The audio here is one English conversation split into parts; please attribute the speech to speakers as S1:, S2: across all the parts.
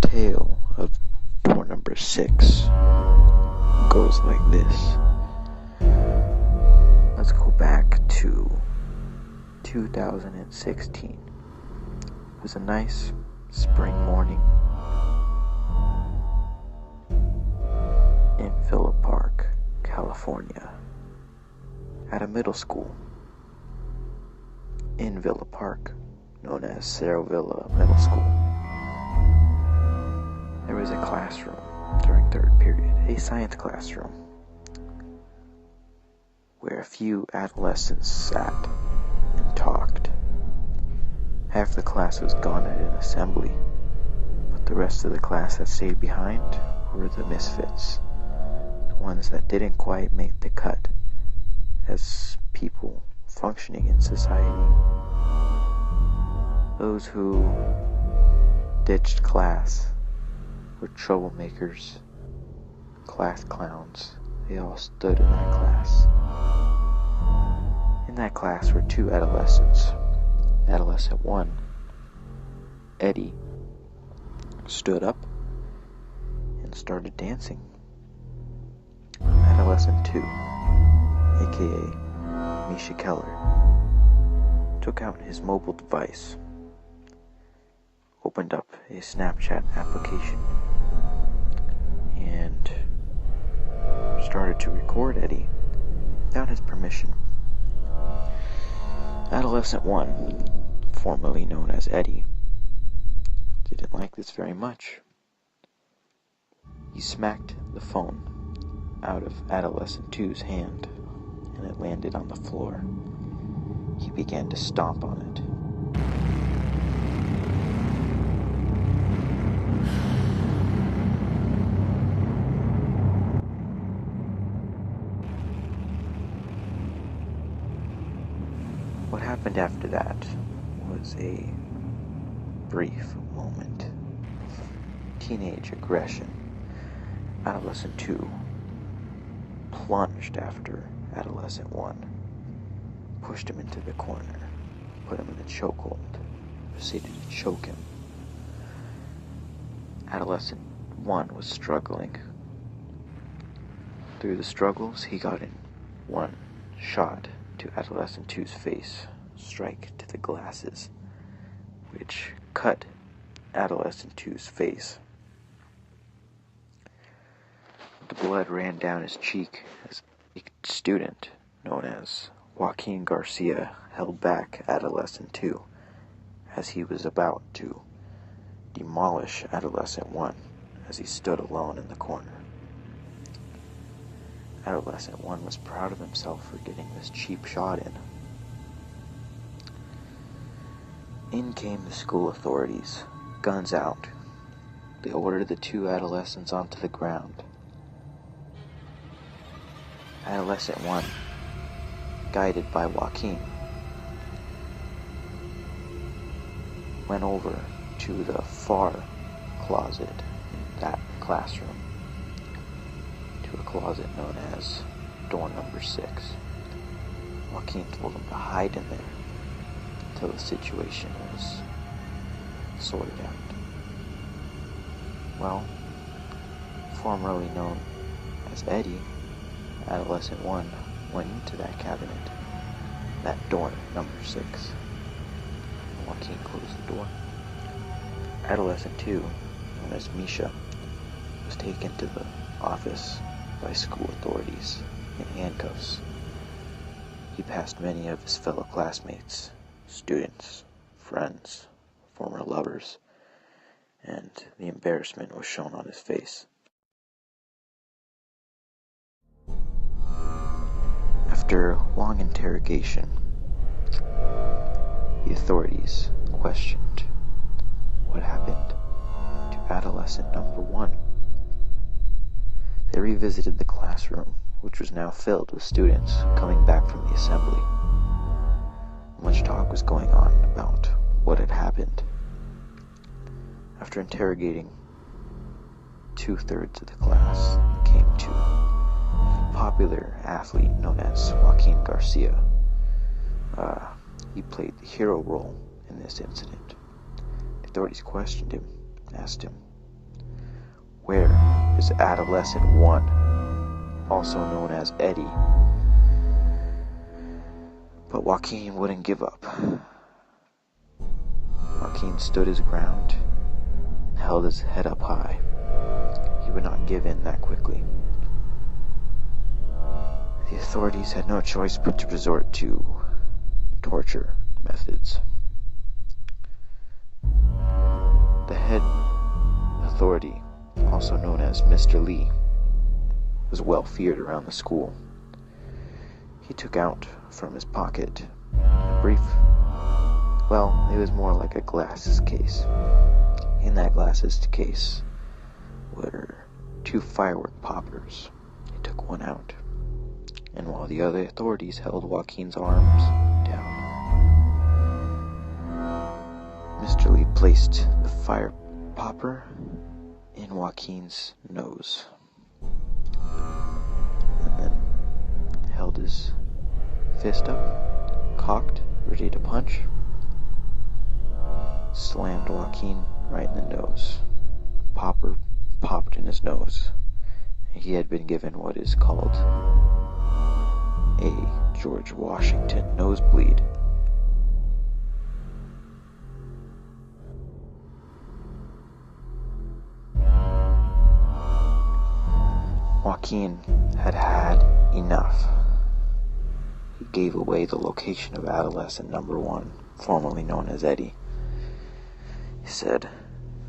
S1: tale of door number 6 goes like this. Let's go back to 2016. It was a nice spring morning in Villa Park, California, at a middle school in Villa Park, known as Cerro Villa Middle School. There was a classroom during third period, a science classroom, where a few adolescents sat and talked. Half the class was gone at an assembly, but the rest of the class that stayed behind were the misfits, the ones that didn't quite make the cut as people functioning in society. Those who ditched class were troublemakers, class clowns. They all stood in that class. In that class were two adolescents. Adolescent 1, Eddie, stood up and started dancing. Adolescent 2, aka Misha Keller, took out his mobile device, opened up a Snapchat application, and started to record Eddie without his permission. Adolescent 1, formerly known as Eddie, didn't like this very much. He smacked the phone out of Adolescent 2's hand, and it landed on the floor. He began to stomp on it. What happened after that was a brief moment of teenage aggression. Adolescent 2 plunged after Adolescent 1, pushed him into the corner, put him in a chokehold, proceeded to choke him. Adolescent 1 was struggling. Through the struggles, he got in one shot to Adolescent 2's face, strike to the glasses, which cut Adolescent 2's face. The blood ran down his cheek as a student known as Joaquin Garcia held back Adolescent 2 as he was about to demolish Adolescent 1 as he stood alone in the corner. Adolescent 1 was proud of himself for getting this cheap shot in. In came the school authorities, guns out. They ordered the two adolescents onto the ground. Adolescent 1, guided by Joaquin, went over to the far closet in that classroom, to a closet known as door number 6. Joaquin told him to hide in there until the situation was sorted out. Well, formerly known as Eddie, Adolescent 1 went into that cabinet, that door number 6. Joaquin closed the door. Adolescent 2, known as Misha, was taken to the office by school authorities in handcuffs. He passed many of his fellow classmates, students, friends, former lovers, and the embarrassment was shown on his face. After long interrogation, the authorities questioned what happened to adolescent number 1. They revisited the classroom, which was now filled with students coming back from the assembly. Much talk was going on about what had happened. After interrogating 2/3 of the class, came to a popular athlete known as Joaquin Garcia. He played the hero role in this incident. The authorities questioned him, asked him Where is adolescent 1, also known as Eddie? But Joaquin wouldn't give up. Joaquin stood his ground and held his head up high. He would not give in that quickly. The authorities had no choice but to resort to torture methods. The head authority, also known as Mr. Lee, was well feared around the school. He took out from his pocket a brief, well, it was more like a glasses case. In that glasses case were 2 firework poppers. He took one out, and while the other authorities held Joaquin's arms down, Mr. Lee placed the fire popper in Joaquin's nose, and then held his fist up, cocked, ready to punch, slammed Joaquin right in the nose. Popper popped in his nose. He had been given what is called a George Washington nosebleed. Joaquin had had enough. He gave away the location of adolescent number 1, formerly known as Eddie. He said,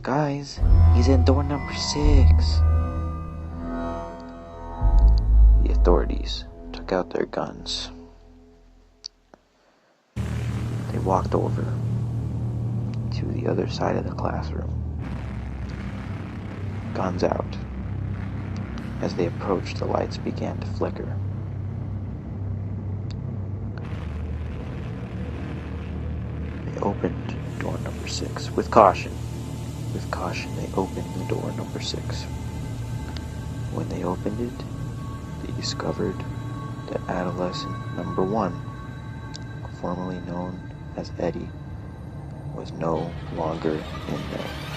S1: "Guys, he's in door number 6. The authorities took out their guns. They walked over to the other side of the classroom, guns out. As they approached, the lights began to flicker. They opened door number 6 with caution. With caution, they opened the door number 6. When they opened it, they discovered that adolescent number 1, formerly known as Eddie, was no longer in there.